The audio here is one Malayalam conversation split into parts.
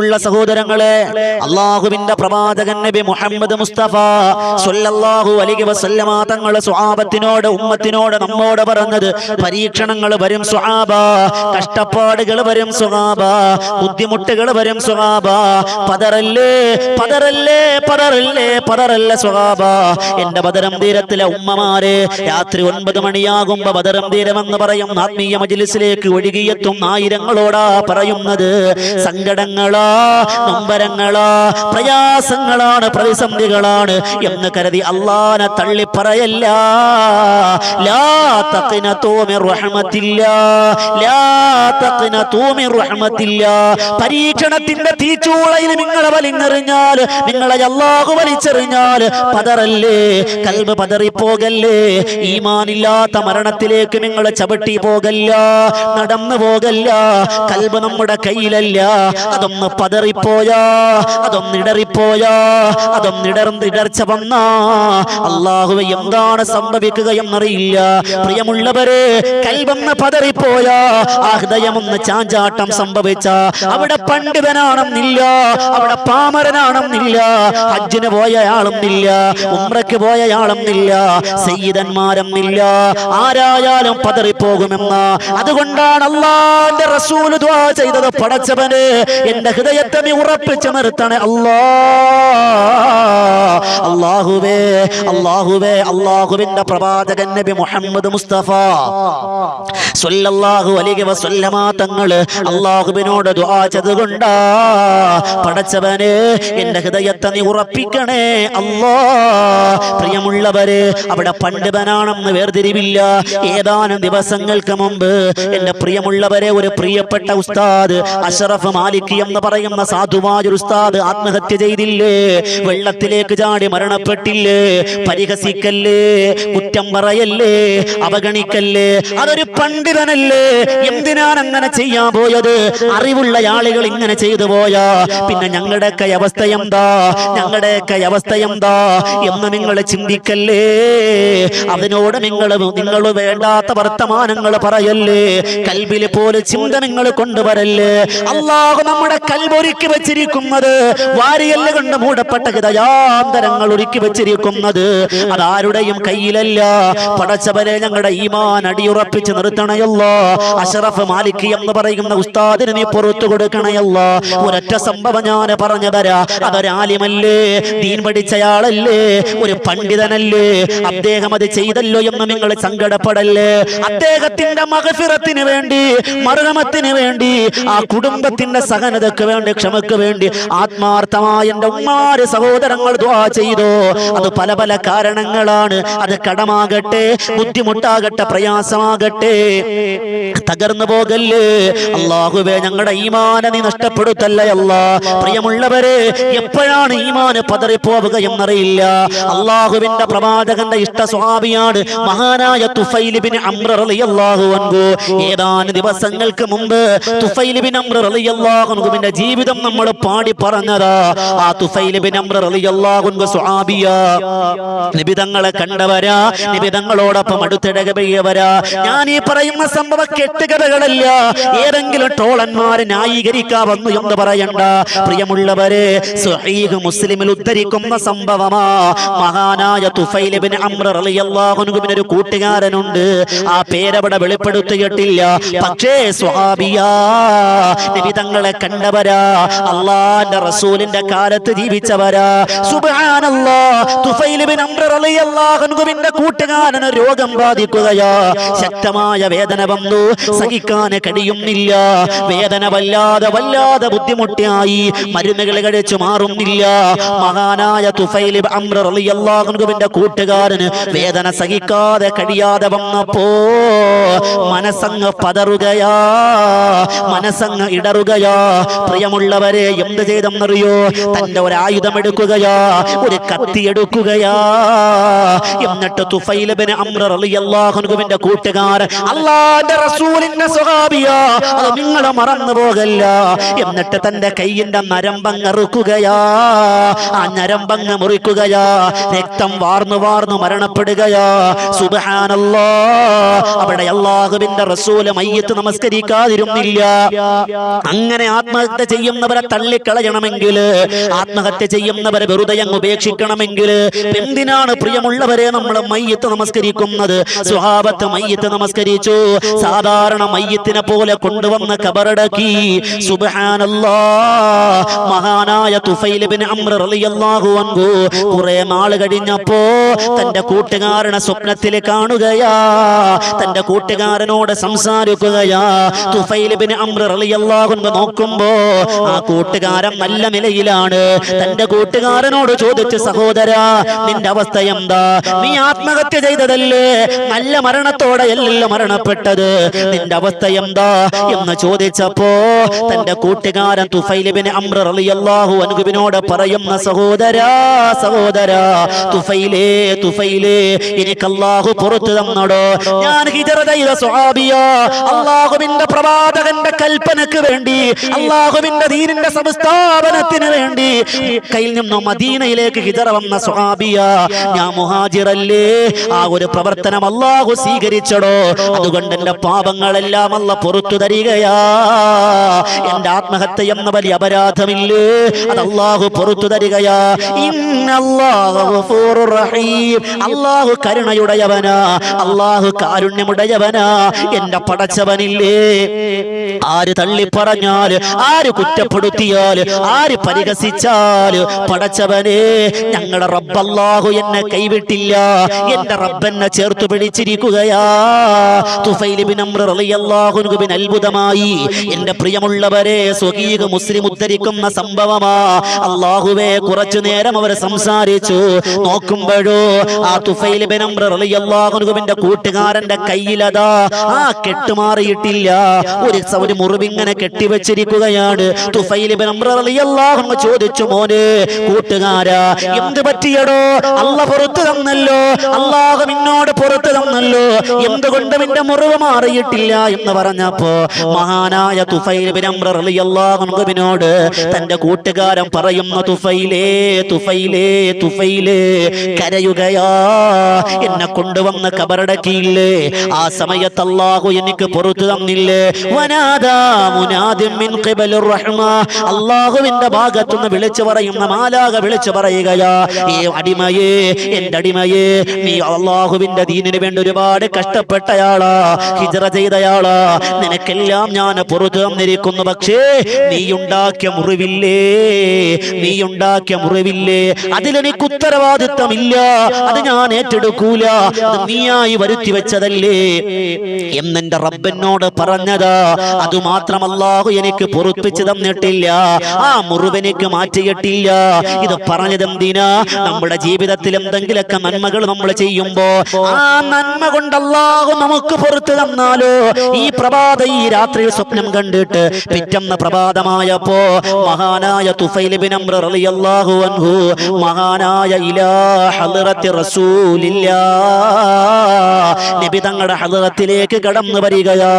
ഉള്ള സഹോദരങ്ങളെ, അല്ലാഹുവിന്റെ പ്രവാചകൻ നബി മുഹമ്മദ് മുസ്തഫ സ്വല്ലല്ലാഹു അലൈഹി വസല്ലമ തങ്ങൾ സ്വഹാബത്തിനോട് ഉമ്മത്തിനോട് നമ്മോട് പറഞ്ഞത്, പരീക്ഷണങ്ങൾ വരും സ്വഹാബ, കഷ്ടപ്പാടുകൾ വരും സ്വഹാബ, ബുദ്ധിമുട്ടുകൾ വരും സ്വഹാബ, പതറല്ലേ പതറല്ലേ പതറല്ലേ പതറല്ലേ സ്വഹാബ. എന്റെ ബദരം തീരത്തിലെ ഉമ്മമാരെ, രാത്രി 9 മണിയാകുമ്പോ ബദരം തീരമെന്ന് പറയും ആത്മീയ മജ്ലിസിലേക്ക് ഒഴുകിയെത്തും ആയിരങ്ങളോടാ പറയുന്നത്. സങ്കടങ്ങളാ, നൊമ്പരങ്ങളാ, പ്രയാസങ്ങളാണ്, പ്രതിസന്ധികളാണ് എന്ന് കരുതി അല്ലാഹനെ തള്ളി പറയല്ല. ലാ തഖ്നതു മിർ റഹ്മത്തില്ലാ, ലാ തഖ്നതു മിർ റഹ്മത്തില്ലാ. പരീക്ഷണത്തിന്റെ തീച്ചൂളയിൽ നിങ്ങളെ വലിഞ്ഞെറിഞ്ഞാൽ, നിങ്ങളെ അല്ലാഹു വലിച്ചെറിഞ്ഞാൽ പതറല്ലേ, കൽബ് പതറിപ്പോകല്ലേ, ഈമാനില്ലാത്ത മരണത്തിലേക്ക് നിങ്ങൾ ചവിട്ടി പോകല്ല, നടന്നു പോകല്ല. കൽബ് നമ്മുടെ കയ്യിലല്ല. അതൊന്ന് പതറിപ്പോയാ, അതൊന്നിടറിപ്പോയാ, അതൊന്നിടർച്ച വന്നാ അല്ലാഹുവേ എന്താണ് സംഭവിക്കുക എന്നറിയില്ല. പ്രിയമുള്ളവരെ, കൽബൊന്ന് പതറിപ്പോയാ, ആ ഹൃദയമൊന്ന് ചാഞ്ചാട്ടം സംഭവിച്ച, അവിടെ പണ്ഡിതനാണെന്നില്ല, അവിടെ പാമരനാണെന്നില്ല, ഹജ്ജിന് പോയയാളെന്നില്ല, ഉംറയ്ക്ക് പോയയാളെന്നില്ല, സയ്യിദന്മാരെന്നില്ല, ആരായാലും പതറിപ്പോകുമെന്ന. അതുകൊണ്ടാണ് അല്ലാഹുവിന്റെ റസൂൽ ദുആ ചെയ്തത്, പടച്ചവനെ എന്റെ ഹൃദയത്തെ നീ ഉറപ്പിച്ചു നിർത്തണേ അല്ലാ. അല്ലാഹുവേ അല്ലാഹുവേ അല്ലാഹുവിന്റെ പ്രവാചകൻ നബി മുഹമ്മദ് മുസ്തഫ സ്വല്ലല്ലാഹു അലൈഹി വസല്ലമ തങ്ങള് അല്ലാഹുവിനോട് ദുആ ചെയ്തുകൊണ്ടാ, പടച്ചവനെ എന്റെ ഹൃദയത്തെ നീ ഉറപ്പിക്കണേ അല്ലാ. പ്രിയമുള്ളവരെ, അവിടെ പണ്ഡിതനാണെന്ന് വേർതിരിവില്ല. ഏതാനും ദിവസങ്ങൾക്ക് മുമ്പ് എന്റെ പ്രിയമുള്ളവരെ, ഒരു പ്രിയപ്പെട്ട ഉസ്താദ് അഷ്റഫ് മാലിക്കി എന്ന് പറയുന്ന സാധുവായ ഉസ്താദ് ആത്മഹത്യ ചെയ്തില്ലേ, വെള്ളത്തിലേക്ക് ചാടി മരണപ്പെട്ടില്ലേ. പരിഹസിക്കല്ലേ, കുറ്റം പറയല്ലേ, അവഗണിക്കല്ലേ. അതൊരു പണ്ഡിതനല്ലേ, എന്തിനാണ് അങ്ങനെ ചെയ്യാൻ പോയത്? അറിവുള്ള ആളുകൾ ഇങ്ങനെ ചെയ്തു പോയാ പിന്നെ ഞങ്ങളുടെയൊക്കെ അവസ്ഥ എന്താ, ഞങ്ങളുടെയൊക്കെ അവസ്ഥ എന്താ എന്ന് നിങ്ങൾ ചിന്തിക്കല്ലേ. അതിനോട് നിങ്ങൾ വേണ്ടാത്ത വർത്തമാനങ്ങൾ പറയല്ലേ, കൽബിൽ പോലെ ചിന്ത നിങ്ങൾ കൊണ്ടുവരല്ലേ. അല്ലാഹു നമ്മുടെ കൽബ് ഒരുക്കി വെച്ചിരിക്കുന്നത്, വാരിയല്ല കൊണ്ട് മൂടപ്പെട്ട ഹൃദയാന്തരങ്ങൾ ഒരുക്കി വെച്ചിരിക്കുന്നത് അതാരുടെയും കയ്യിലല്ല. പടച്ചവനെ, ഞങ്ങളുടെ ഈമാൻ അടിയുറപ്പിച്ച് നിർത്തണയല്ലോ. അഷ്റഫ് മാലിക്കി എന്ന് പറയുന്ന ഉസ്താദിന് നീ പുറത്തു കൊടുക്കണയല്ലോ. ഒരൊറ്റ സംഭവം ഞാൻ പറഞ്ഞു തരാ. അതൊരാലിമല്ലേ, ദീൻ പഠിച്ചയാളല്ലേ, ഒരു പണ്ഡിതനല്ലേ. അദ്ദേഹം അത് ചെയ്തല്ലോ എന്ന് നിങ്ങൾ സങ്കടപ്പെടല്ലേ. അദ്ദേഹത്തിന്റെ മഗ്ഫിറത്തിന് വേണ്ടി, മർഹമത്തിന് വേണ്ടി, ആ കുടുംബത്തിന്റെ സഹനതയ്ക്ക് വേണ്ടി, ക്ഷമക്ക് വേണ്ടി ആത്മാർത്ഥമായ എന്റെ ഉമ്മാര് സഹോദരങ്ങൾ ദുആ ചെയ്തു. അത് പല പല കാരണങ്ങളാണ്. അത് കടമാകട്ടെ, ബുദ്ധിമുട്ടാകട്ടെ, പ്രയാസമാകട്ടെ, തകർന്നു പോകല്ലേ. അല്ലാഹുവേ, ഞങ്ങളുടെ ഈമാനെ നീ നഷ്ടപ്പെടുത്തല്ലേ അല്ലാ. പ്രിയമുള്ളവരെ, എപ്പോഴാണ് ഈമാന് പതറിപ്പോവുക എന്നറിയില്ല. അല്ലാഹുവിന്റെ പ്രവാചകന്റെ ഇഷ്ട സ്വഹാബിയാണ് മഹാനായ തുഫൈൽ ഇബ്നു അംർ റളിയല്ലാഹു അൻഹു. ഏതാനും ദിവസങ്ങൾക്ക് മുമ്പ് തുഫൈൽ ഇബ്നു അംർ റളിയല്ലാഹു അൻഹുവിന്റെ ജീവിതം നമ്മൾ പാടി പറഞ്ഞതാ. ആ തുഫൈൽ ഇബ്നു അംർ റളിയല്ലാഹു അൻഹു സ്വഹാബിയാ, നബി തങ്ങളെ കണ്ടവരാ, നബി തങ്ങളോടൊപ്പം അടുത്തിടകവരാ. ഞാൻ ഈ പറയുന്ന സംഭവം കെട്ടുകഥകളല്ല, ഏതെങ്കിലും ട്രോളന്മാരെ ന്യായീകരിക്കാവന്നു എന്ന് പറയണ്ട. പ്രിയമുള്ളവരെ, സ്വഹീഹ് മുസ്ലിമിൽ ഉദ്ധരിക്കുന്ന സംഭവമാ. മഹാനായ തുഫൈൽ ഇബ്നു അംർ റളിയല്ലാഹു അൻഹുവിന് ഒരു കൂട്ടുകാരനുണ്ട്. ആ പേരവിടെ വെളിപ്പെടുത്തിയിട്ടില്ല. പക്ഷേ സ്വഹാബിയാ, നബി തങ്ങളെ കണ്ടവരാ, അല്ലാഹുവിന്റെ റസൂലിന്റെ കാലത്ത് ജീവിച്ചവരാ. സുബ്ഹാനല്ലാഹ്, തുഫൈൽ ഇബ്നു അംർ റളിയല്ലാഹു അൻഹുവിന്റെ കൂട്ടുകാരന് രോഗം ബാധിക്കുകയാ. ശക്തമായ വേദന വന്നു, സഹിക്കാൻ കഴിയുന്നില്ല. വേദന വല്ലാതെ ബുദ്ധിമുട്ടായി, മരുന്നുകൾ കഴിച്ചു മാറുന്നില്ല. മഹാനായ തുഫൈൽ ഇബ്നു അംർ റളിയല്ലാഹു അൻഹുവിന്റെ കൂട്ടുകാരന് വേദന സഹിക്കാതെ കഴിയാതെ വന്നപ്പോ മനസ്സങ്ങ് പതറുകയാ, മനസ്സങ്ങ് ഇടറുകയാ. പ്രിയമുള്ളവരെ, എന്ത് ചെയ്തെന്നറിയോ? തന്റെ ഒരു ആയുധം എടുക്കുകയാ, ഒരു കത്തി എടുക്കുകയാ. എന്നിട്ട് തുഫൈൽ ഇബ്നു അംർ റളിയല്ലാഹു അൻഹുവിന്റെ കൂട്ടുകാരൻ അല്ലാഹുവിന്റെ റസൂലിന്റെ സ്വഹാബിയാ, അത് നിങ്ങൾ മറന്നു പോകല്ല. എന്നിട്ട് തന്റെ കൈയിന്റെ നരമ്പങ്ങറുക്കുകയാ, ആ നരമ്പങ്ങ് മുറിക്കുകയാ. രക്തം വാർന്നു മരണപ്പെടുകയാ. സുബ്ഹാനല്ലാഹ്, അവിടെ അല്ലാഹുവിന്റെ റസൂൽ മയ്യിത്ത് നമസ്കരിക്കാതിരുന്നില്ല. അങ്ങനെ ആത്മഹത്യ ആത്മഹത്യ ചെയ്യുന്നവരെ തള്ളിക്കളയണമെങ്കിൽ, ആത്മഹത്യ ചെയ്യുന്നവരെ വെറുതെ അങ്ങ് ഉപേക്ഷിക്കണമെങ്കിൽ എന്തിനാണ് പ്രിയമുള്ളവരെ നമ്മൾ മയ്യത്ത് നമസ്കരിക്കുന്നത്? സ്വഹാബത്ത് മയ്യത്ത് നമസ്കരിച്ചു. സാധാരണ മയ്യത്തിനെ പോലെ കൊണ്ടുവന്ന് കബറടക്കി. സുബ്ഹാനല്ലാഹ്, മഹാനായ തുഫൈൽ ഇബ്നു അംർ റളിയല്ലാഹു അൻഹു കുറെ നാൾ കഴിഞ്ഞപ്പോ തന്റെ കൂട്ടുകാരനെ സ്വപ്നത്തിൽ കാണുകയാ. തന്റെ കൂട്ടുകാരനോട് സംസാരിക്കുകയാ. തുഫൈൽ ഇബ്നു അംർ റളിയല്ലാഹു അൻഹു നോക്കുമ്പോ ആ കൂട്ടുകാരൻ നല്ല നിലയിലാണ്. തന്റെ കൂട്ടുകാരനോട് ചോദിച്ചു, സഹോദരാ, നിന്റെ അവസ്ഥ എന്താ? നീ ആത്മഹത്യ ചെയ്തതല്ലേ? നല്ല മരണത്തോടെയല്ലല്ലോ മരണപ്പെട്ടത്. നിന്റെ അവസ്ഥ എന്താ എന്ന് ചോദിച്ചപ്പോ തന്റെ കൂട്ടുകാരൻ തുഫൈൽ ഇബ്നു അംർ റളിയല്ലാഹു അൻഹുവിനോട് പറയുന്ന, സഹോദരാ, തുഫൈലേ, എനിക്ക് അല്ലാഹു പുറത്തു തന്നടോ. ഞാൻ ഹിജ്റ ചെയ്ത സ്വഹാബിയാ. അല്ലാഹുവിന്റെ പ്രവാചകന്റെ കൽപ്പനക്ക് വേണ്ടി, അല്ലാഹുവിന്റെ ദീനിന്റെ സംസ്ഥാപനത്തിന് വേണ്ടി മക്കയിൽ നിന്നും മദീനയിലേക്ക് ഹിജ്റ വന്ന സ്വഹാബിയാ. ഞാൻ മുഹാജിറല്ലേ. ആ ഒരു പ്രവർത്തനം അല്ലാഹു സ്വീകരിച്ചടോ. അതുകൊണ്ട് എന്റെ പാപങ്ങളെല്ലാം അല്ലാഹു പുറത്തു തരികയാ. എന്റെ ആത്മഹത്യ എന്ന വലിയ അപരാധമില്ലേ, അത് അല്ലാഹു പുറത്തു തരികയാ. ഇന്നല്ലാഹു ഗഫൂറുർ റഹീം. അല്ലാഹു കരുണയുടയവനാ, അല്ലാഹു കാരുണ്യമുടയവനാ. എന്റെ പടച്ചവനില്ലേ, ആര് തള്ളിപ്പറഞ്ഞാൽ, ആര് കുറ്റപ്പെടുത്തിയാൽ, ആര് പരിഹസിച്ചാൽ, പടച്ചവനെ, ഞങ്ങളുടെ റബ്ബ് അല്ലാഹു എന്നെ കൈവിട്ടില്ല. എന്റെ റബ്ബെന്നെ ചേർത്ത് പിടിച്ചിരിക്കുകയാ. തുഫൈൽ ഇബ്നു അംർ റളിയല്ലാഹു അൻഹു അത്ഭുതമായി. എന്റെ പ്രിയമുള്ളവരെ, സ്വഹീഹ് മുസ്ലിം ഉദ്ധരിക്കുന്ന സംഭവമാ. അല്ലാഹുവേ, കുറച്ചു നേരം അവർ സംസാരിച്ചു. നോക്കുമ്പോഴോ ആ തുഫൈൽ ഇബ്നു അംർ റളിയല്ലാഹു അൻഹുവിന്റെ കൂട്ടുകാരന്റെ കയ്യിലതാ ആ കെട്ടുമാറിയിട്ടില്ല. ഒരു മുറിവിങ്ങനെ കെട്ടിവെച്ചിരിക്കുകയാണ്. തുഫൈൽ ഇബ്നു അംർ റളിയല്ലാഹു അൻഹു ചോദിച്ചു, മോനെ, കൂട്ടുകാരാ, എന്ത് പറ്റിയടോ? അല്ലാഹു പുറത്തു തന്നല്ലോ, അല്ലാഹു നിന്നോട് പുറത്തു തന്നല്ലോ, എന്തുകൊണ്ട് നിന്റെ മുറിവ് മാറിയിട്ടില്ല എന്ന് പറഞ്ഞപ്പോ മഹാനായ തുഫൈൽ ഇബ്നു അംർ റളിയല്ലാഹു അൻഹുവിനോട് തന്റെ കൂട്ടുകാരൻ പറയുന്ന, തുഫൈലേ, കരയുകയാ. എന്നെ കൊണ്ടുവന്ന് കബറടക്കിയില്ലേ? ആ സമയത്ത് അല്ലാഹു എനിക്ക് പുറത്തു തന്നില്ലേ? വനാദാ മുനാദിൻ മിൻ ഖിബലിർ റഹ്മ. അല്ലാഹുവിന്റെ ഭാഗത്തുനിന്ന് വിളിച്ചു പറയുന്ന മാലാഖ വിളിച്ചു പറയുകയാ, ഈ അടിമയെ, എന്റെ അടിമയെ, നീ അല്ലാഹുവിന്റെ ദീനിന് വേണ്ടി ഒരുപാട് കഷ്ടപ്പെട്ടയാളാ, ഹിജ്റ ചെയ്തയാളാ, നിനക്കെല്ലാം ഞാൻ പുറത്തു തന്നിരിക്കുന്നു. പക്ഷേ നീ ഉണ്ടാക്കിയ മുറിവില്ലേ, അതിലെനിക്ക് ഉത്തരവാദിത്തമില്ല, അത് ഞാൻ ഏറ്റെടുക്കൂല, അത് നീയായി വരുത്തി വെച്ചതല്ലേ എന്നെന്റെ റബ്ബിനോട് പറഞ്ഞതാ. അതുമാത്രം അല്ലാഹു എനിക്ക് പൊറുപ്പിച്ചു തന്നിട്ടില്ല, ആ മുറിവെനിക്ക് മാറ്റിയിട്ടില്ല. ഇത് പറഞ്ഞതെന്തിനാ? നമ്മുടെ ജീവിതത്തിൽ എന്തെങ്കിലൊക്കെ നന്മകൾ നമ്മൾ ചെയ്യുമ്പോ ആ നന്മ കൊണ്ട് അല്ലാഹു നമുക്ക് പുറത്തു തന്നാലോ. ഈ ഈ രാത്രിയിൽ സ്വപ്നം കണ്ടിട്ട് പിറ്റേന്ന് പ്രഭാതമായപ്പോ മഹാനായ തുഫൈൽ ഇബ്നു അംർ റളിയല്ലാഹു അൻഹു മഹാനായ ഇലാ ഹളറത്തി റസൂലില്ലാഹ് നബി തങ്ങളുടെ ഹളറത്തിലേക്ക് കടന്നു വരികയാ.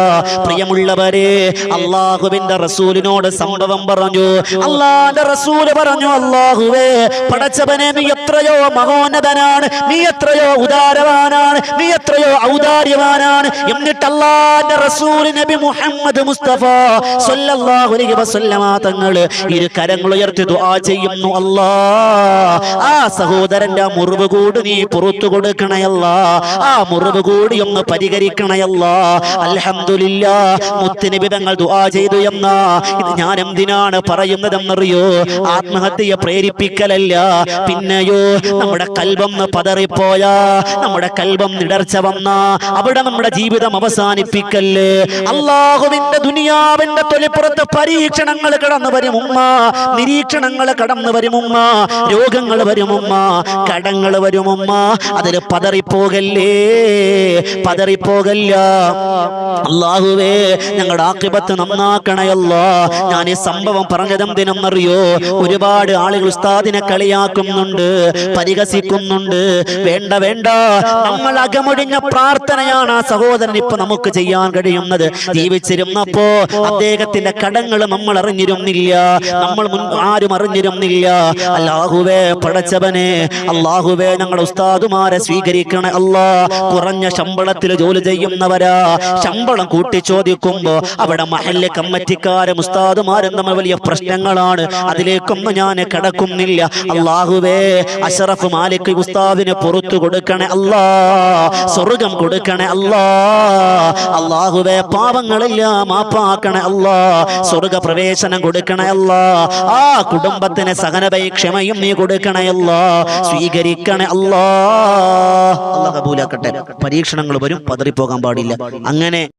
പ്രിയമുള്ളവരെ, അല്ലാഹുവിന്റെ റസൂലിനോട് സംഭവം പറഞ്ഞു. അല്ലാഹുവിന്റെ റസൂൽ പറഞ്ഞു, അല്ലാഹുവേ, പടച്ചവനെ, നീ എത്രയോ മഹോന്നതനാണ്, നീ എത്രയോ ഉദാരവാനാണ്, നീ എത്രയോ ഔദാര്യവാനാണ്. എന്നിട്ട് അല്ലാഹുവിന്റെ റസൂൽ നബി മുഹമ്മദ് മുസ്തഫ സ്വല്ലല്ലാഹു അലൈഹി വസല്ലമ തങ്ങൾ ഇരു കരങ്ങൾ ഉയർത്തി ദുആ ചെയ്യുന്നു, അല്ലാഹ്, ആ സഹോദരന്റെ മുറിവ് കൂടി നീ പുറത്തു കൊടുക്കണയല്ലാ, ആ മുറിവ് കൂടി ഒന്ന് പരിഹരിക്കണയല്ലാ. അൽഹംദുലില്ലാഹ്, മുത്തുനബി തങ്ങൾ ദുആ ചെയ്തു എന്നാ. ഇത് ഞാൻ എന്തിനാണ് പറയുന്നതെന്നറിയോ? ആത്മഹത്യയെ പ്രേരിപ്പിക്കലല്ല, പിന്നെയോ നമ്മുടെ കൽബൊന്ന് പതറിപ്പോയാ, നമ്മുടെ കൽബം ഇടർച്ച വന്നാ അവിടെ നമ്മുടെ ജീവിതം അവസാനിപ്പിക്കല്ലേ. അല്ലാഹുവിന്റെ ദുനിയാവിന്റെ തൊലിപ്പുറത്ത് പരീക്ഷണങ്ങൾ കടന്നു വരുമുമ്മ, നിരീക്ഷണങ്ങൾ കടന്നു വരുമുമ്മ, രോഗങ്ങൾ വരുമുമ്മ, കടങ്ങൾ വരുമുമ്മ. അതിൽ പതറിപ്പോകല്ലേ, പതറിപ്പോകല്ല. അല്ലാഹുവേ, ഞങ്ങളുടെ ആഖിബത്ത് നന്നാക്കണയല്ലാ. ഞാൻ ഈ സംഭവം പറഞ്ഞതെന്തിനെന്നറിയോ? ഒരുപാട് ആളുകൾ ഉസ്താദിനെ കളിയാക്കുന്നുണ്ട്, പരിഹസിക്കുന്നുണ്ട്. വേണ്ട വേണ്ട, നമ്മൾ അകമൊഴിഞ്ഞ പ്രാർത്ഥനയാണ് ആ സഹോദരൻ ഇപ്പൊ നമുക്ക് ചെയ്യാൻ കഴിയുന്നത്. ജീവിച്ചിരുന്നപ്പോ അദ്ദേഹത്തിന്റെ കടങ്ങൾ നമ്മൾ അറിഞ്ഞിരുന്നില്ല, നമ്മൾ ആരും അറിഞ്ഞിരുന്നില്ല. അല്ലാഹുവേ, പടച്ചവനെ, അല്ലാഹുവേ, ഞങ്ങളുടെ ഉസ്താദുമാരെ സ്വീകരിക്കണേ അല്ലാ. കുറഞ്ഞ ശമ്പളത്തിൽ ജോലി ചെയ്യുന്നവരാ. ശമ്പളം കൂട്ടി ചോദിക്കുമ്പോ അവിടെ മഹല്ല് കമ്മിറ്റിക്കാരും ഉസ്താദ് ഉസ്താദുമാരും തമ്മിൽ വലിയ പ്രശ്നങ്ങളാണ്. അതിലേക്കൊന്നും ഞാൻ കടക്കുന്നില്ല. അല്ലാഹുവേ, അഷ്റഫ് മാലിക് ഉസ്താദിന് പുറത്തു കൊടുക്കണേ അല്ലാ, സ്വർഗം കൊടുക്കണേ അല്ലാ. അല്ലാഹുവേ, പാപങ്ങളെല്ലാം മാപ്പാക്കണേ അല്ലാ, സ്വർഗ പ്രവേശനം കൊടുക്കണേ അല്ലാ. ആ കുടുംബത്തിന് സഹനവും ക്ഷമയും നീ കൊടുക്കണേ അല്ലാ, സ്വീകരിക്കണേ അല്ലാ. അല്ലാഹു കബൂലാക്കട്ടെ. പരീക്ഷണങ്ങൾ വരും, പതറിപ്പോകാൻ പാടില്ല. അങ്ങനെ